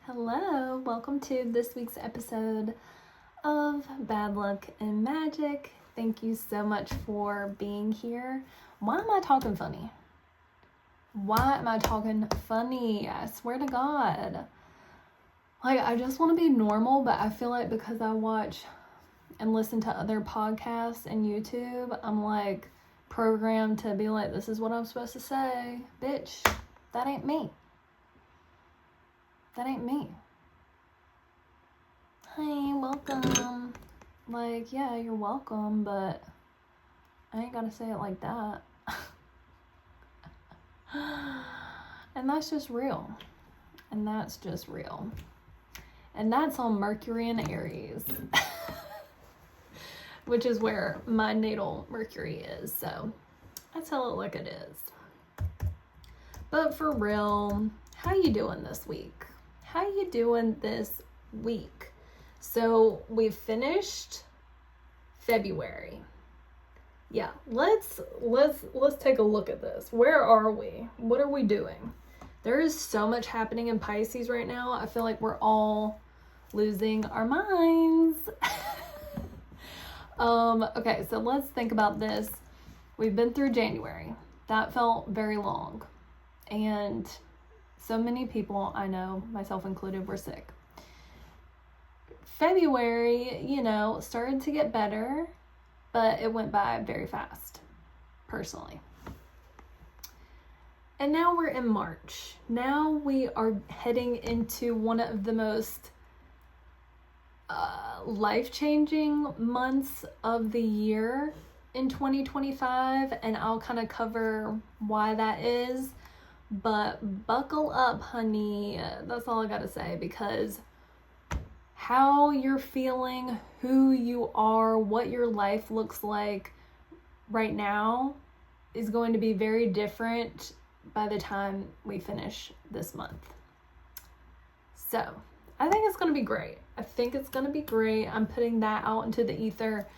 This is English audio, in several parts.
Hello, welcome to this week's episode of Bad Luck and Magic. Thank you so much for being here. Why am I talking funny? I swear to God. I just want to be normal, but I feel like because I watch and listen to other podcasts and YouTube, I'm programmed to be like, this is what I'm supposed to say. Bitch, that ain't me. That ain't me. Hi, welcome. Yeah, you're welcome, but I ain't gotta say it like that. And that's just real. And that's on Mercury and Aries. Which is where my natal Mercury is, so I tell it like it is. But for real, how you doing this week? How you doing this week? So we've finished February. Yeah, let's take a look at this. Where are we? What are we doing? There is so much happening in Pisces right now. I feel like we're all losing our minds. Okay, so let's think about this. We've been through January. That felt very long. And so many people, I know, myself included, were sick. February, started to get better, but it went by very fast, personally. And now we're in March. Now we are heading into one of the most life-changing months of the year in 2025, and I'll kind of cover why that is. But buckle up, honey. That's all I gotta say, because how you're feeling, who you are, what your life looks like right now is going to be very different by the time we finish this month. So I think it's going to be great. I'm putting that out into the ether.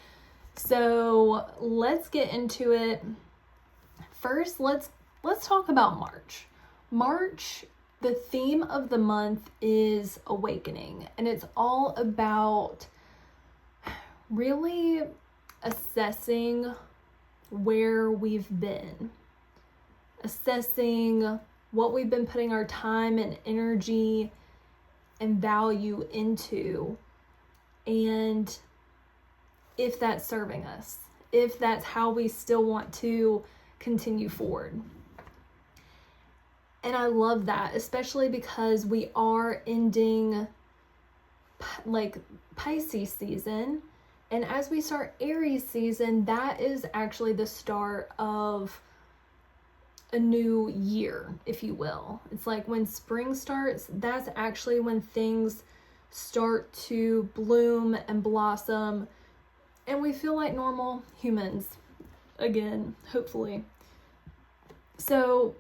So let's get into it. First, let's talk about March. March, the theme of the month is awakening, and it's all about really assessing where we've been, assessing what we've been putting our time and energy and value into, and if that's serving us, if that's how we still want to continue forward. And I love that, especially because we are ending Pisces season. And as we start Aries season, that is actually the start of a new year, if you will. It's like when spring starts, that's actually when things start to bloom and blossom. And we feel like normal humans again, hopefully. So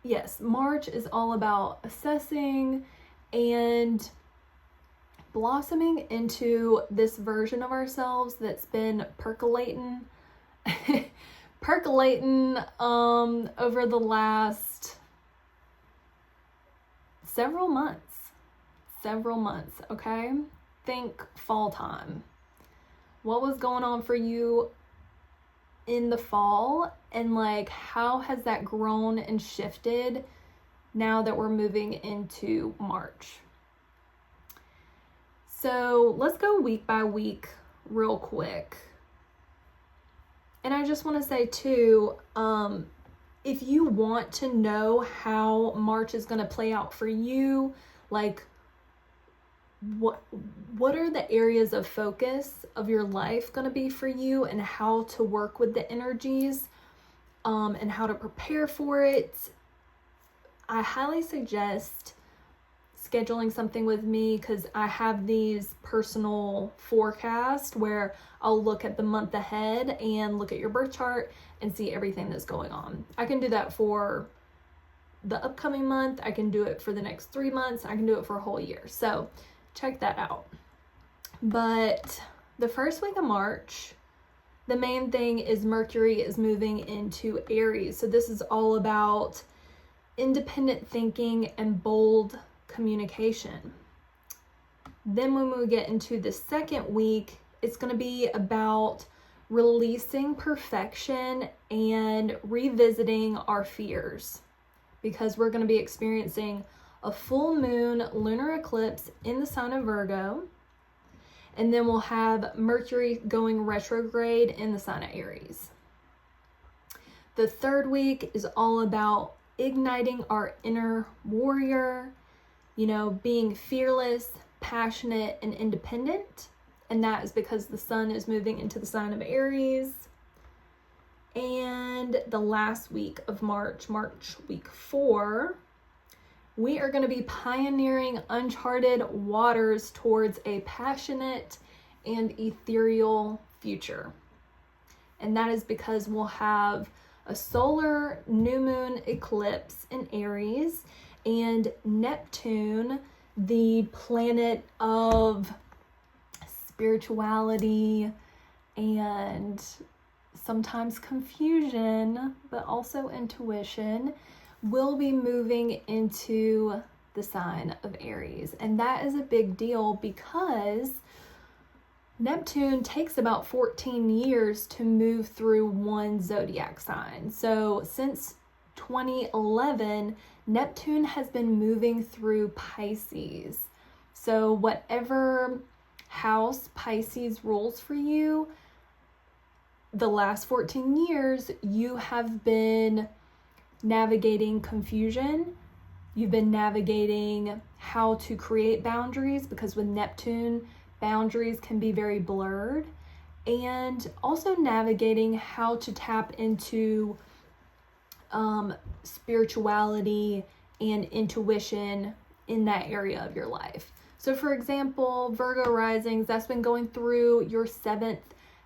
yes, March is all about assessing and blossoming into this version of ourselves that's been percolating over the last several months, okay? Think fall time. What was going on for you in the fall, and how has that grown and shifted now that we're moving into March? So let's go week by week real quick. And I just want to say too, if you want to know how March is going to play out for you, what are the areas of focus of your life going to be for you, and how to work with the energies, and how to prepare for it, I highly suggest scheduling something with me, because I have these personal forecasts where I'll look at the month ahead and look at your birth chart and see everything that's going on. I can do that for the upcoming month. I can do it for the next 3 months. I can do it for a whole year. So check that out. But the first week of March, the main thing is Mercury is moving into Aries. So this is all about independent thinking and bold communication. Then when we get into the second week, it's going to be about releasing perfection and revisiting our fears, because we're going to be experiencing a full moon lunar eclipse in the sign of Virgo. And then we'll have Mercury going retrograde in the sign of Aries. The third week is all about igniting our inner warrior, being fearless, passionate, and independent. And that is because the sun is moving into the sign of Aries. And the last week of March week 4, we are going to be pioneering uncharted waters towards a passionate and ethereal future. And that is because we'll have a solar new moon eclipse in Aries, and Neptune, the planet of spirituality and sometimes confusion, but also intuition, will be moving into the sign of Aries. And that is a big deal because Neptune takes about 14 years to move through one zodiac sign. So since 2011, Neptune has been moving through Pisces. So whatever house Pisces rules for you, the last 14 years, you have been navigating confusion. You've been navigating how to create boundaries, because with Neptune, boundaries can be very blurred. And also navigating how to tap into spirituality and intuition in that area of your life. So for example, Virgo risings, that's been going through your 7th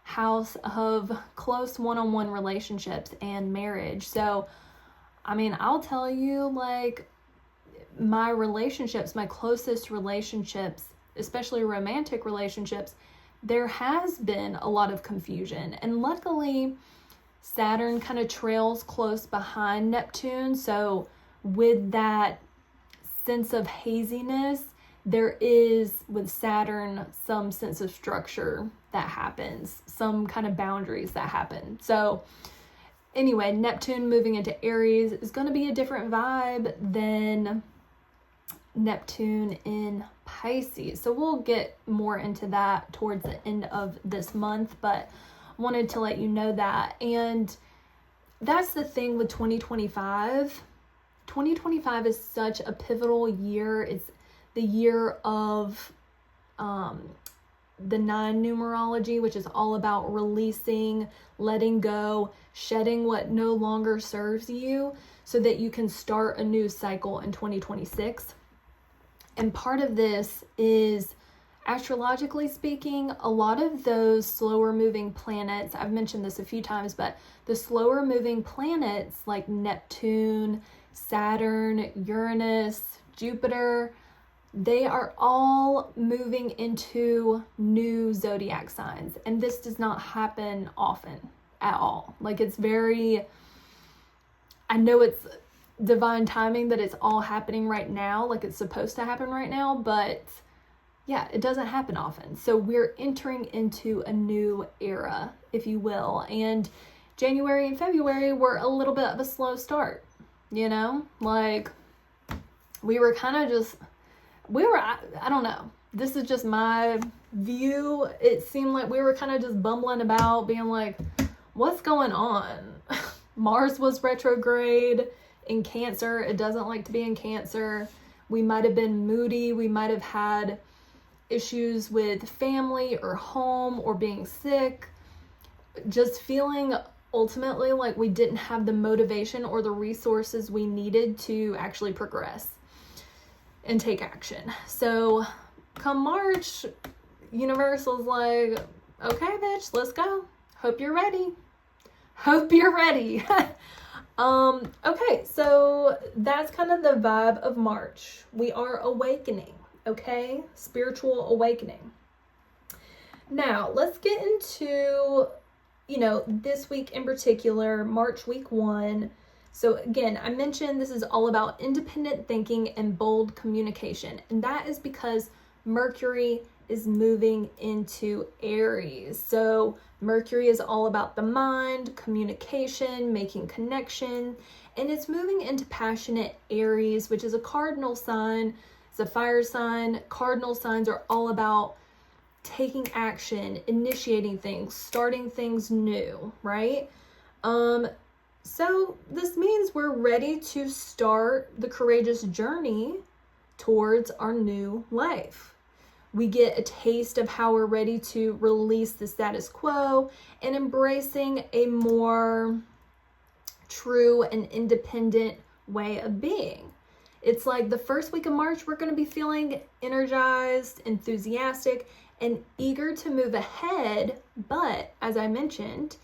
house of close one-on-one relationships and marriage. So, I'll tell you, my relationships, my closest relationships, especially romantic relationships, there has been a lot of confusion. And luckily, Saturn kind of trails close behind Neptune. So with that sense of haziness, there is, with Saturn, some sense of structure that happens, some kind of boundaries that happen. So anyway, Neptune moving into Aries is going to be a different vibe than Neptune in Pisces. So we'll get more into that towards the end of this month, but wanted to let you know that. And that's the thing with 2025. 2025 is such a pivotal year. It's the year of the 9 numerology, which is all about releasing, letting go, shedding what no longer serves you so that you can start a new cycle in 2026. And part of this is, astrologically speaking, a lot of those slower moving planets, I've mentioned this a few times, but the slower moving planets like Neptune, Saturn, Uranus, Jupiter, they are all moving into new zodiac signs. And this does not happen often at all. It's very, I know it's divine timing that it's all happening right now, it's supposed to happen right now, but yeah, it doesn't happen often. So we're entering into a new era, if you will. And January and February were a little bit of a slow start, we were kind of just, I don't know. This is just my view. It seemed like we were kind of just bumbling about, being like, what's going on? Mars was retrograde in Cancer. It doesn't like to be in Cancer. We might have been moody. We might have had issues with family or home or being sick. Just feeling ultimately like we didn't have the motivation or the resources we needed to actually progress and take action. So come March, Universal's like, okay, bitch, let's go. Hope you're ready. Okay, so that's kind of the vibe of March. We are awakening, okay? Spiritual awakening. Now, let's get into, this week in particular, March week 1. So again, I mentioned this is all about independent thinking and bold communication. And that is because Mercury is moving into Aries. So Mercury is all about the mind, communication, making connection, and it's moving into passionate Aries, which is a cardinal sign. It's a fire sign. Cardinal signs are all about taking action, initiating things, starting things new, right? So this means we're ready to start the courageous journey towards our new life. We get a taste of how we're ready to release the status quo and embracing a more true and independent way of being. It's like the first week of March, we're going to be feeling energized, enthusiastic, and eager to move ahead. But as I mentioned,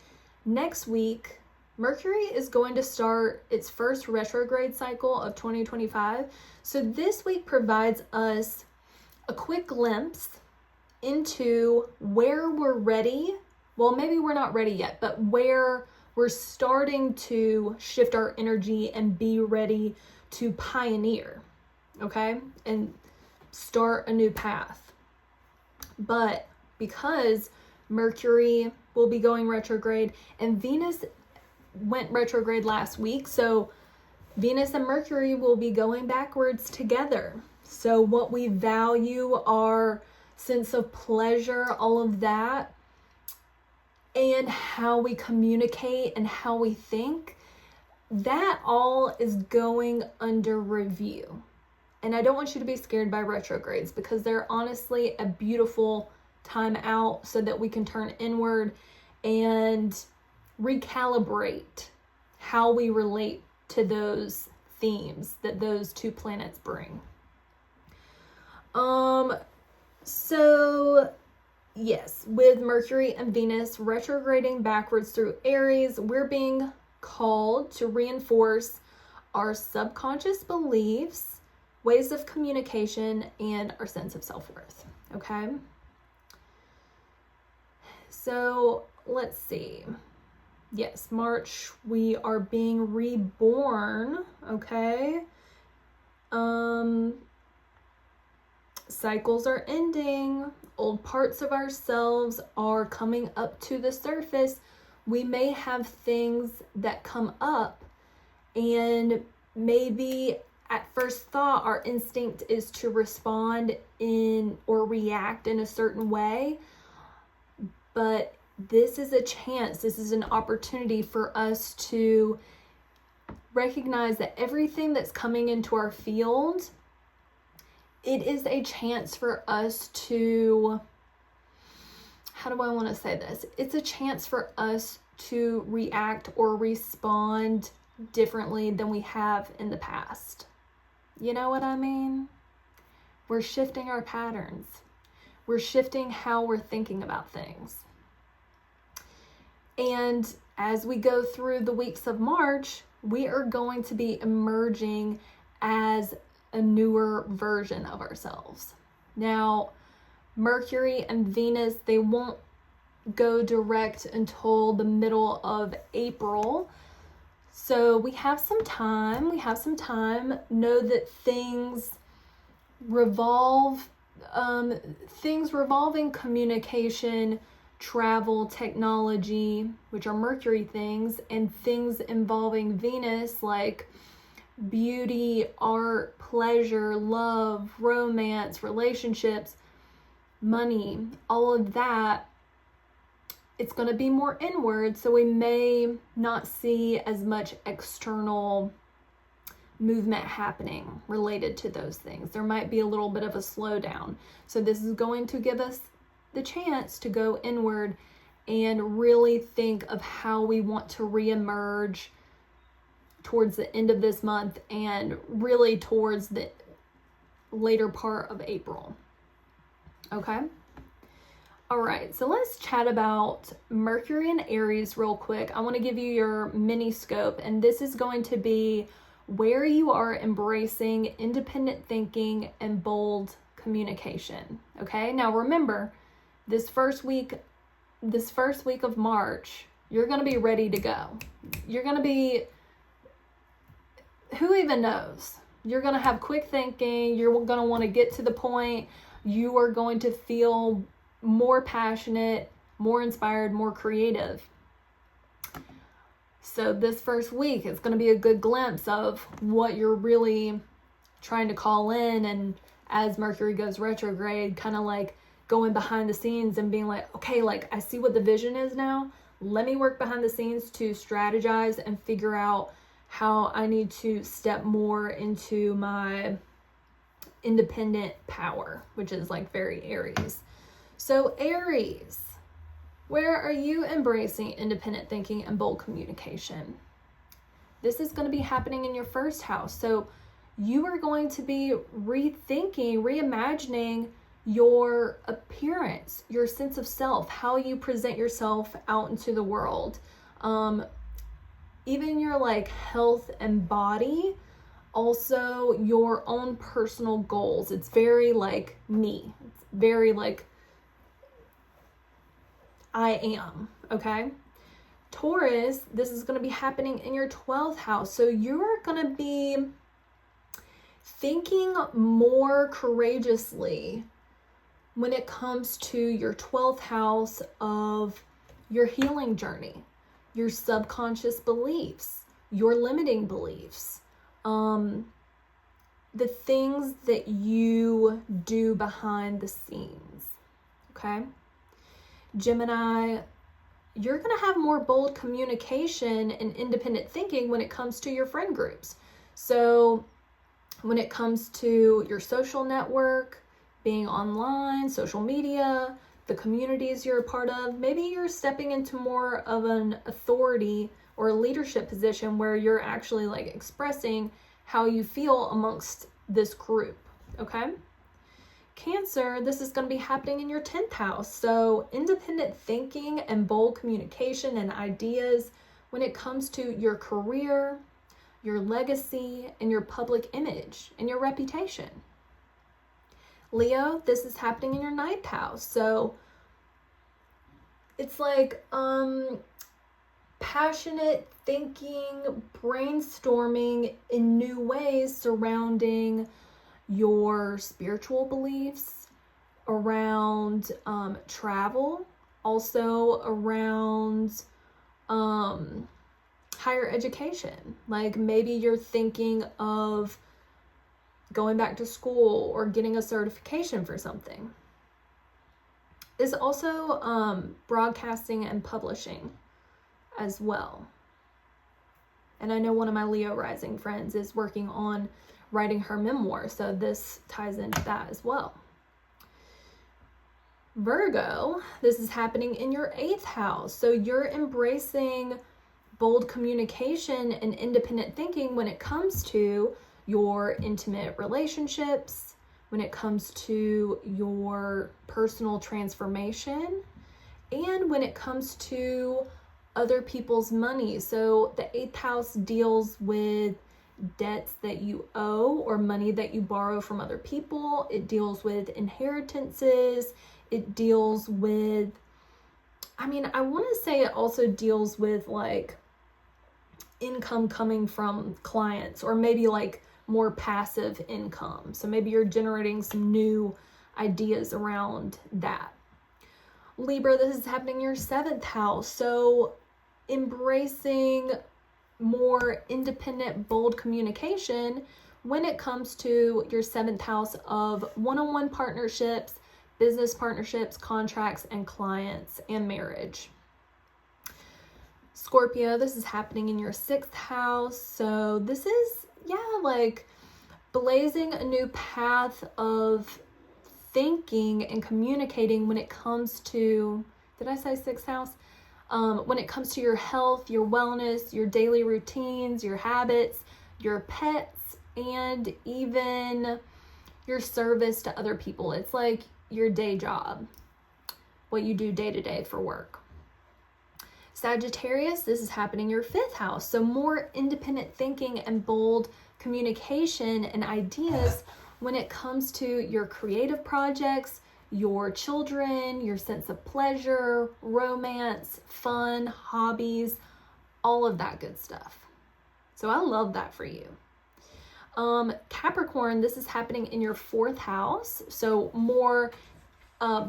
next week, Mercury is going to start its first retrograde cycle of 2025. So this week provides us a quick glimpse into where we're ready. Well, maybe we're not ready yet, but where we're starting to shift our energy and be ready to pioneer, okay? And start a new path. But because Mercury will be going retrograde and Venus went retrograde last week, so Venus and Mercury will be going backwards together. So what we value, our sense of pleasure, all of that, and how we communicate and how we think, that all is going under review. And I don't want you to be scared by retrogrades because they're honestly a beautiful time out so that we can turn inward and recalibrate how we relate to those themes that those two planets bring. So yes, with Mercury and Venus retrograding backwards through Aries, we're being called to reinforce our subconscious beliefs, ways of communication, and our sense of self-worth, okay? So let's see. Yes, March, we are being reborn, okay? Cycles are ending. Old parts of ourselves are coming up to the surface. We may have things that come up, and maybe at first thought, our instinct is to respond in or react in a certain way. But this is a chance, this is an opportunity for us to recognize that everything that's coming into our field, it is a chance for us to, how do I want to say this? It's a chance for us to react or respond differently than we have in the past. You know what I mean? We're shifting our patterns. We're shifting how we're thinking about things. And as we go through the weeks of March, we are going to be emerging as a newer version of ourselves. Now, Mercury and Venus, they won't go direct until the middle of April. So we have some time. Know that things revolving communication, travel, technology, which are Mercury things, and things involving Venus like beauty, art, pleasure, love, romance, relationships, money, all of that, it's going to be more inward, so we may not see as much external movement happening related to those things. There might be a little bit of a slowdown. So this is going to give us the chance to go inward and really think of how we want to reemerge towards the end of this month and really towards the later part of April. Okay? All right, so let's chat about Mercury and Aries real quick. I want to give you your mini scope, and this is going to be where you are embracing independent thinking and bold communication. Okay? Now remember, this first week of March, you're going to be ready to go. You're going to be who even knows? You're going to have quick thinking. You're going to want to get to the point. You are going to feel more passionate, more inspired, more creative. So this first week, it's going to be a good glimpse of what you're really trying to call in. And as Mercury goes retrograde, kind of like going behind the scenes and being like, okay, like I see what the vision is now. Let me work behind the scenes to strategize and figure out how I need to step more into my independent power, which is like very Aries. So Aries, where are you embracing independent thinking and bold communication? This is going to be happening in your first house. So you are going to be rethinking, reimagining your appearance, your sense of self, how you present yourself out into the world. Even your like health and body, also your own personal goals. It's very like me. It's very like I am, okay? Taurus, this is going to be happening in your 12th house. So you're going to be thinking more courageously when it comes to your 12th house of your healing journey, your subconscious beliefs, your limiting beliefs, the things that you do behind the scenes, okay? Gemini, you're going to have more bold communication and independent thinking when it comes to your friend groups. So when it comes to your social network, being online, social media, the communities you're a part of, maybe you're stepping into more of an authority or a leadership position where you're actually like expressing how you feel amongst this group, okay? Cancer, this is going to be happening in your 10th house. So independent thinking and bold communication and ideas when it comes to your career, your legacy, and your public image and your reputation. Leo, this is happening in your 9th house. So it's like passionate thinking, brainstorming in new ways surrounding your spiritual beliefs, around travel, also around higher education. Like maybe you're thinking of going back to school or getting a certification for something. Is also broadcasting and publishing as well. And I know one of my Leo rising friends is working on writing her memoir, so this ties into that as well. Virgo, this is happening in your 8th house. So you're embracing bold communication and independent thinking when it comes to your intimate relationships, when it comes to your personal transformation, and when it comes to other people's money. So the 8th house deals with debts that you owe or money that you borrow from other people. It deals with inheritances. It deals with, I want to say it also deals with like income coming from clients, or maybe like more passive income. So maybe you're generating some new ideas around that. Libra, this is happening in your 7th house. So embracing more independent, bold communication when it comes to your 7th house of one-on-one partnerships, business partnerships, contracts, and clients, and marriage. Scorpio, this is happening in your 6th house. So this is, like blazing a new path of thinking and communicating when it comes to, did I say 6th house? When it comes to your health, your wellness, your daily routines, your habits, your pets, and even your service to other people. It's like your day job, what you do day to day for work. Sagittarius, this is happening in your 5th house. So more independent thinking and bold communication and ideas when it comes to your creative projects, your children, your sense of pleasure, romance, fun, hobbies, all of that good stuff. So I love that for you. Capricorn, this is happening in your 4th house. So more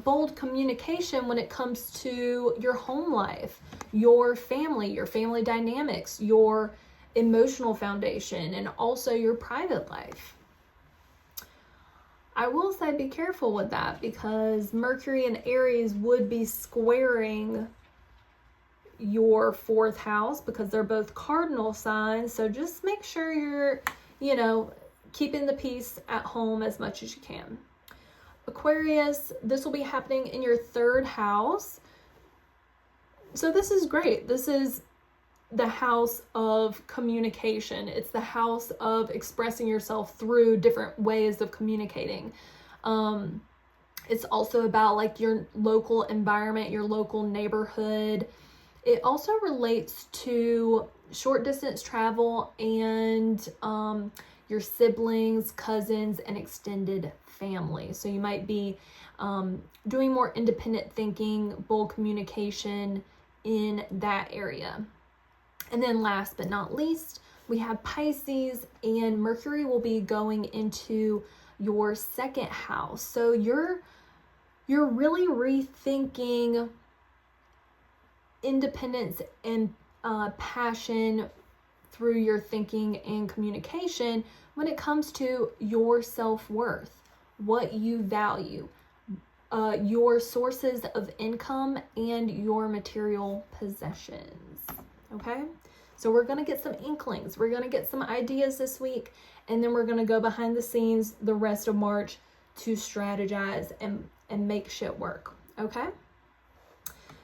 bold communication when it comes to your home life, your family dynamics, your emotional foundation, and also your private life. I will say be careful with that, because Mercury and Aries would be squaring your 4th house because they're both cardinal signs. So just make sure you're, keeping the peace at home as much as you can. Aquarius, this will be happening in your 3rd house. So this is great. This is the house of communication. It's the house of expressing yourself through different ways of communicating. It's also about like your local environment, your local neighborhood. It also relates to short distance travel and your siblings, cousins, and extended family. So you might be doing more independent thinking, bold communication in that area. And then last but not least, we have Pisces, and Mercury will be going into your 2nd house. So you're really rethinking independence and passion through your thinking and communication when it comes to your self-worth, what you value, your sources of income, and your material possessions. Okay, so we're going to get some inklings. We're going to get some ideas this week, and then we're going to go behind the scenes the rest of March to strategize and make shit work. Okay,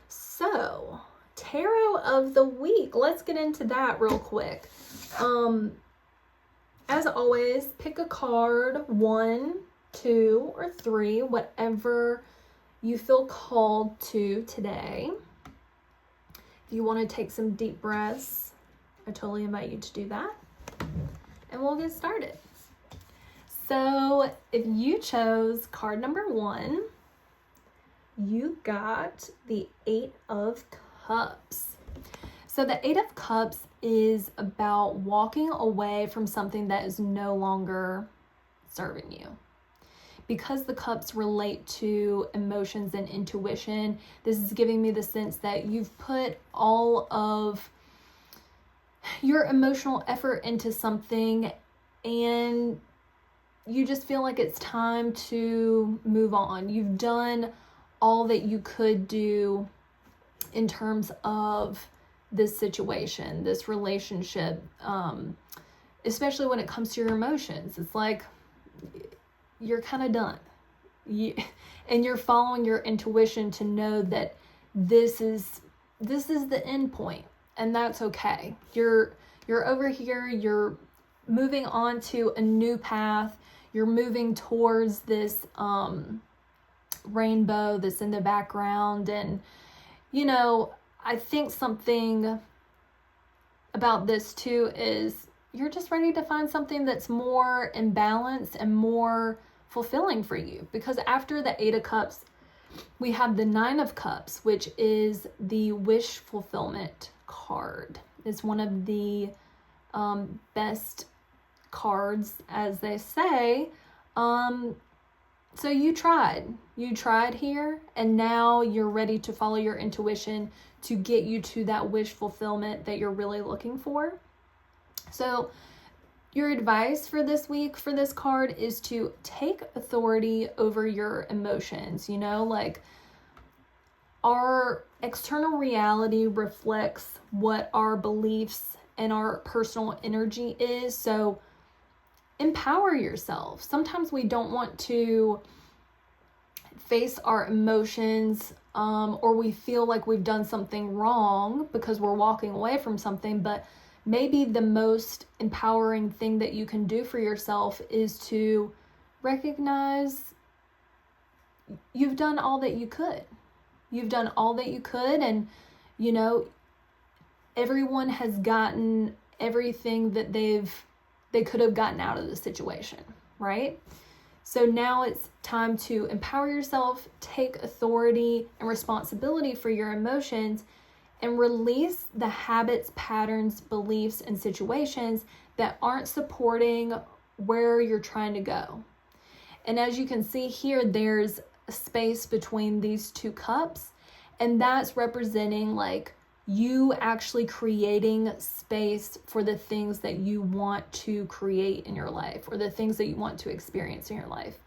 so tarot of the week. Let's get into that real quick. As always, pick a card, 1, 2, or 3, whatever you feel called to today. If you want to take some deep breaths, I totally invite you to do that. And we'll get started. So if you chose card number 1, you got the 8 of Cups. So the 8 of Cups is about walking away from something that is no longer serving you. Because the cups relate to emotions and intuition, this is giving me the sense that you've put all of your emotional effort into something and you just feel like it's time to move on. You've done all that you could do in terms of this situation, this relationship, especially when it comes to your emotions. It's like you're kind of done. And you're following your intuition to know that this is the end point, and that's okay. You're over here, you're moving on to a new path. You're moving towards this rainbow that's in the background. And I think something about this too is you're just ready to find something that's more in balance and more fulfilling for you. Because after the 8 of Cups, we have the 9 of Cups, which is the wish fulfillment card. It's one of the best cards, as they say. So you tried here, and now you're ready to follow your intuition to get you to that wish fulfillment that you're really looking for. So your advice for this week for this card is to take authority over your emotions. Like our external reality reflects what our beliefs and our personal energy is. So empower yourself. Sometimes we don't want to face our emotions, or we feel like we've done something wrong because we're walking away from something. But maybe the most empowering thing that you can do for yourself is to recognize you've done all that you could. You've done all that you could, and everyone has gotten everything that they could have gotten out of the situation, right? So now it's time to empower yourself, take authority and responsibility for your emotions, and release the habits, patterns, beliefs, and situations that aren't supporting where you're trying to go. And as you can see here, there's a space between these two cups, and that's representing like you actually creating space for the things that you want to create in your life, or the things that you want to experience in your life.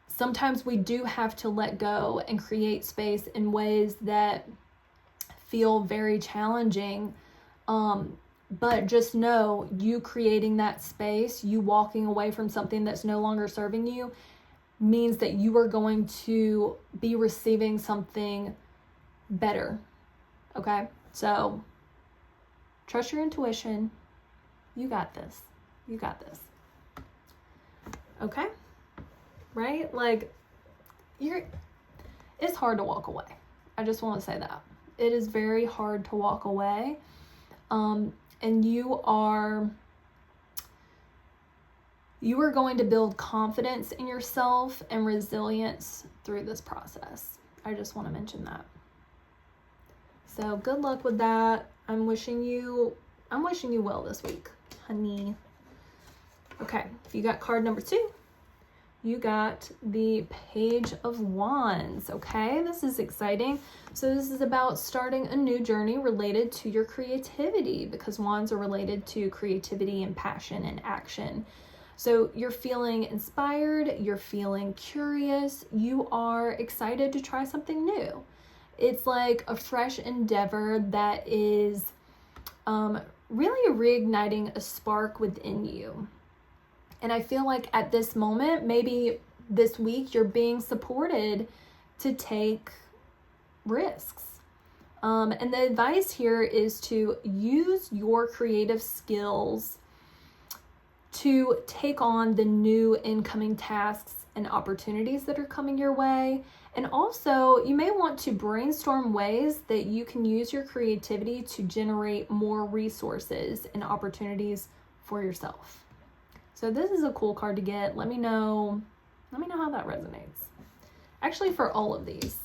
Sometimes we do have to let go and create space in ways that feel very challenging. But just know, you creating that space, you walking away from something that's no longer serving you, means that you are going to be receiving something better. Okay? So trust your intuition. You got this. You got this. Okay? Right? Like, it's hard to walk away. I just want to say that. It is very hard to walk away. And you are going to build confidence in yourself and resilience through this process. I just want to mention that. So good luck with that. I'm wishing you well this week, honey. Okay, if you got card number 2, you got the Page of Wands. Okay, this is exciting. So this is about starting a new journey related to your creativity, because wands are related to creativity and passion and action. So you're feeling inspired, you're feeling curious, you are excited to try something new. It's like a fresh endeavor that is really reigniting a spark within you. And I feel like at this moment, maybe this week, you're being supported to take risks. And the advice here is to use your creative skills to take on the new incoming tasks and opportunities that are coming your way. And also, you may want to brainstorm ways that you can use your creativity to generate more resources and opportunities for yourself. So this is a cool card to get. Let me know how that resonates. Actually, for all of these,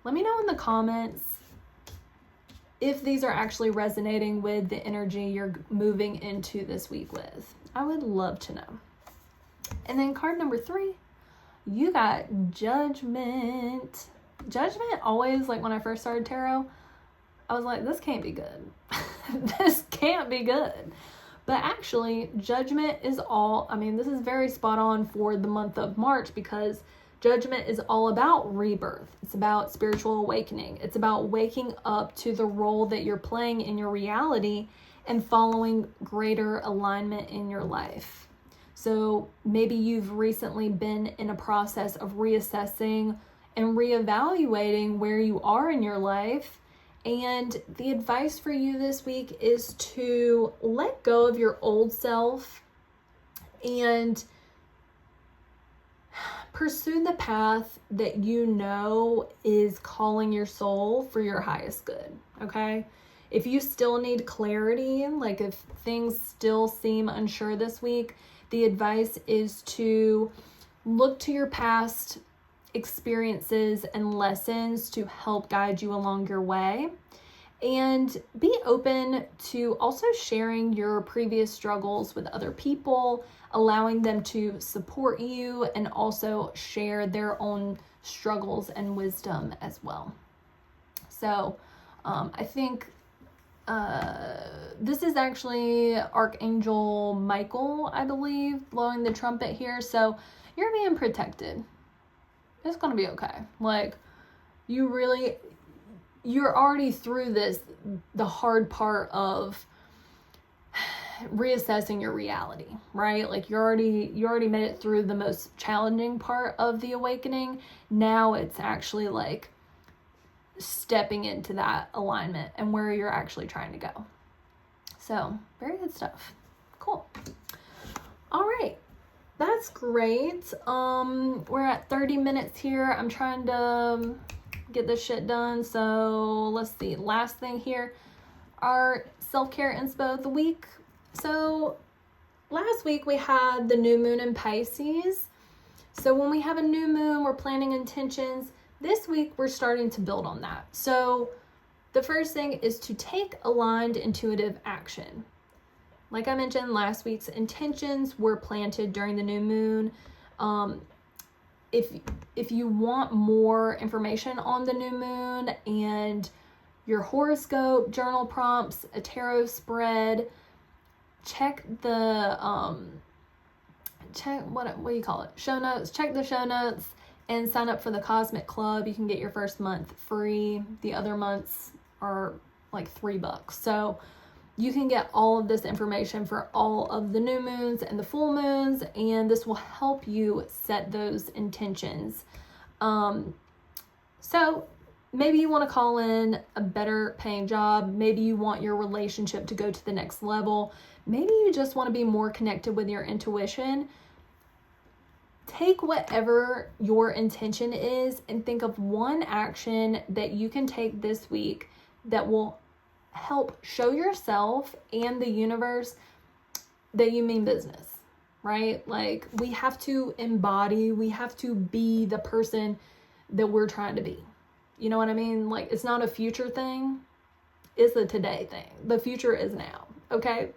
let me know in the comments if these are actually resonating with the energy you're moving into this week with. I would love to know. And then card number 3, you got Judgment. Judgment always, like when I first started tarot, I was like, this can't be good. This can't be good. But actually, Judgment is this is very spot on for the month of March, because Judgment is all about rebirth. It's about spiritual awakening. It's about waking up to the role that you're playing in your reality and following greater alignment in your life. So maybe you've recently been in a process of reassessing and reevaluating where you are in your life. And the advice for you this week is to let go of your old self and pursue the path that you know is calling your soul for your highest good, okay? If you still need clarity, like if things still seem unsure this week, the advice is to look to your past experiences and lessons to help guide you along your way, and be open to also sharing your previous struggles with other people, allowing them to support you and also share their own struggles and wisdom as well. So I think this is actually Archangel Michael, I believe, blowing the trumpet here. So you're being protected. It's going to be okay. Like, you're already through the hard part of reassessing your reality, right? Like you already made it through the most challenging part of the awakening. Now it's actually like stepping into that alignment and where you're actually trying to go. So very good stuff. Cool. All right. That's great. We're at 30 minutes here. I'm trying to get this shit done. So let's see. Last thing here, our self-care inspo of the week. So last week we had the new moon in Pisces. So when we have a new moon, we're planning intentions. This week we're starting to build on that. So the first thing is to take aligned intuitive action. Like I mentioned, last week's intentions were planted during the new moon. If you want more information on the new moon and your horoscope, journal prompts, a tarot spread, check the what do you call it? Show notes. Check the show notes and sign up for the Cosmic Club. You can get your first month free. The other months are like $3. So you can get all of this information for all of the new moons and the full moons, and this will help you set those intentions. So maybe you want to call in a better paying job. Maybe you want your relationship to go to the next level. Maybe you just want to be more connected with your intuition. Take whatever your intention is and think of one action that you can take this week that will help show yourself and the universe that you mean business, right? Like, we have to embody, we have to be the person that we're trying to be. You know what I mean? Like, it's not a future thing, it's a today thing. The future is now, okay?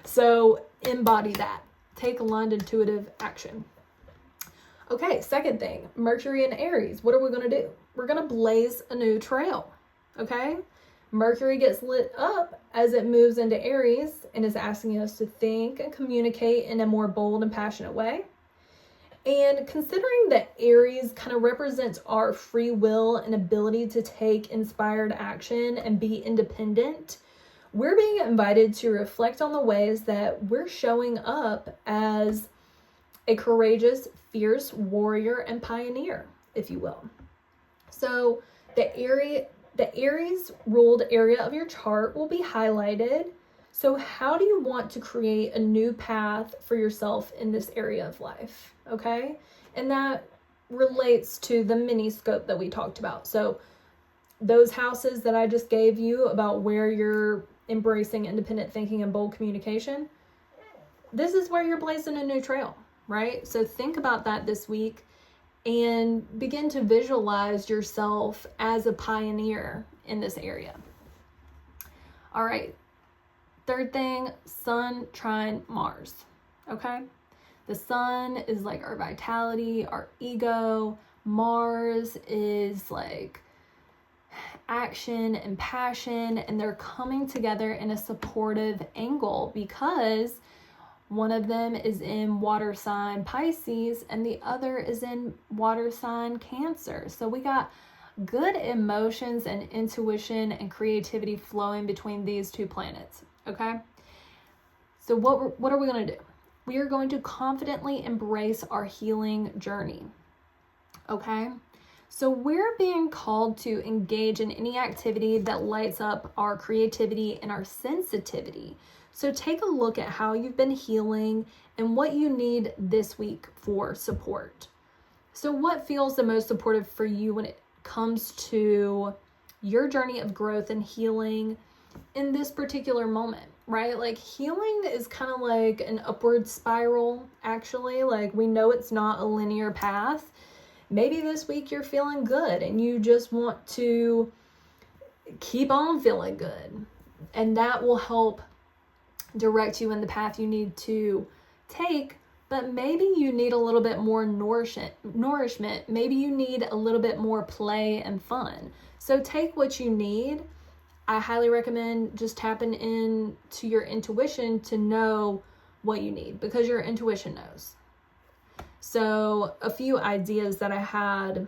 So embody that. Take aligned intuitive action. Okay, second thing, Mercury and Aries. What are we going to do? We're going to blaze a new trail, okay? Mercury gets lit up as it moves into Aries and is asking us to think and communicate in a more bold and passionate way. And considering that Aries kind of represents our free will and ability to take inspired action and be independent, we're being invited to reflect on the ways that we're showing up as a courageous, fierce warrior and pioneer, if you will. So the Aries ruled area of your chart will be highlighted. So how do you want to create a new path for yourself in this area of life? Okay. And that relates to the mini scope that we talked about. So those houses that I just gave you about where you're embracing independent thinking and bold communication, this is where you're blazing a new trail, right? So think about that this week and begin to visualize yourself as a pioneer in this area. All right. Third thing, Sun trine Mars. Okay. The Sun is like our vitality, our ego. Mars is like action and passion, and they're coming together in a supportive angle because one of them is in water sign Pisces and the other is in water sign Cancer. So we got good emotions and intuition and creativity flowing between these two planets, okay? So what are we going to do? We are going to confidently embrace our healing journey, okay? So we're being called to engage in any activity that lights up our creativity and our sensitivity. So take a look at how you've been healing and what you need this week for support. So what feels the most supportive for you when it comes to your journey of growth and healing in this particular moment, right? Like, healing is kind of like an upward spiral, actually. Like, we know it's not a linear path. Maybe this week you're feeling good and you just want to keep on feeling good. And that will help direct you in the path you need to take. But maybe you need a little bit more nourishment. Maybe you need a little bit more play and fun. So take what you need. I highly recommend just tapping in to your intuition to know what you need, because your intuition knows. So a few ideas that I had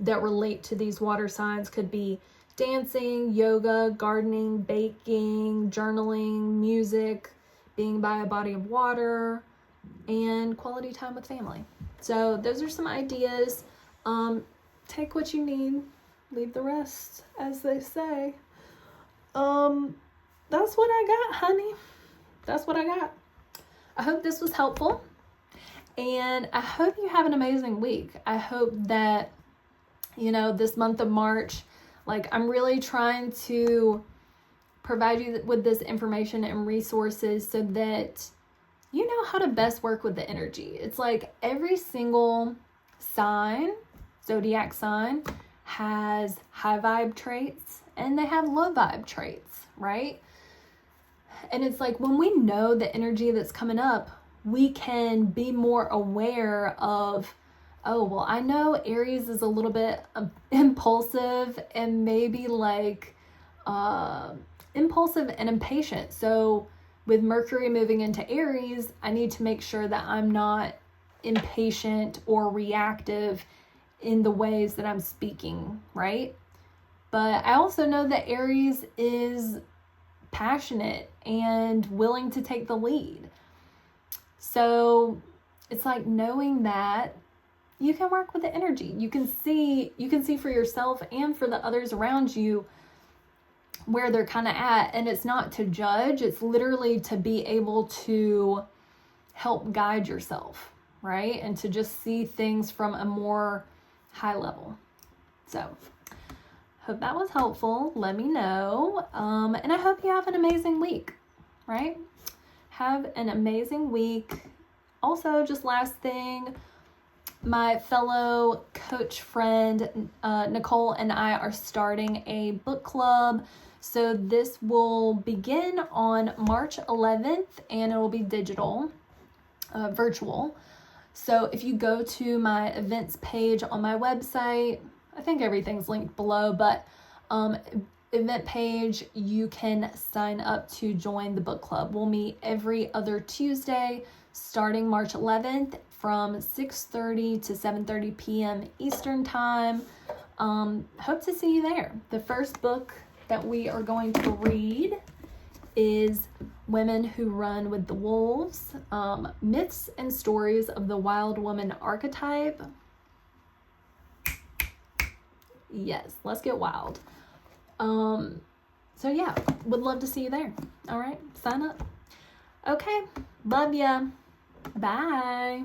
that relate to these water signs could be dancing, yoga, gardening, baking, journaling, music, being by a body of water, and quality time with family. So those are some ideas. Take what you need, leave the rest, as they say. That's what I got, honey. That's what I got. I hope this was helpful. And I hope you have an amazing week. I hope that, this month of March, I'm really trying to provide you with this information and resources so that you know how to best work with the energy. It's like every single zodiac sign has high vibe traits and they have low vibe traits, right? And it's like when we know the energy that's coming up, we can be more aware of, oh, well, I know Aries is a little bit impulsive and maybe like impulsive and impatient. So with Mercury moving into Aries, I need to make sure that I'm not impatient or reactive in the ways that I'm speaking, right? But I also know that Aries is passionate and willing to take the lead. So it's like knowing that you can work with the energy. You can see for yourself and for the others around you where they're kind of at. And it's not to judge, it's literally to be able to help guide yourself, right? And to just see things from a more high level. So hope that was helpful. Let me know. And I hope you have an amazing week, right? Have an amazing week. Also, just last thing, my fellow coach friend, Nicole, and I are starting a book club. So this will begin on March 11th and it will be digital, virtual. So if you go to my events page on my website, I think everything's linked below, but event page, you can sign up to join the book club. We'll meet every other Tuesday starting March 11th from 6:30 to 7:30 p.m. Eastern time. Hope to see you there. The first book that we are going to read is Women Who Run with the Wolves, Myths and Stories of the Wild Woman Archetype. Yes, let's get wild. So yeah, would love to see you there. All right, sign up. Okay, love ya. Bye.